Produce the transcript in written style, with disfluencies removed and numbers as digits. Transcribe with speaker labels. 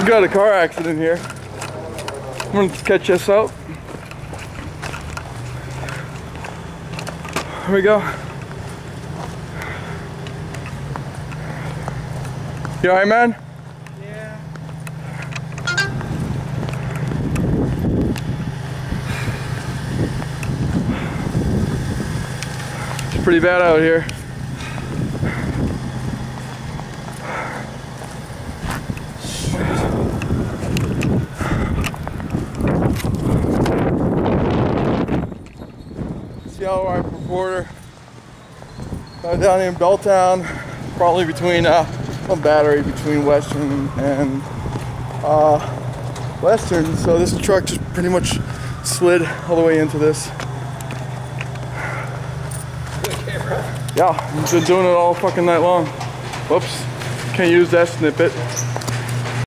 Speaker 1: We got a car accident here. I'm gonna catch us out. Here we go. You alright, man?
Speaker 2: Yeah.
Speaker 1: It's pretty bad out here. Yellow Rifle Reporter. Down in Belltown, probably between a battery between Western and Western. So this truck just pretty much slid all the way into this. Yeah, I've been doing it all fucking night long. Whoops, can't use that snippet.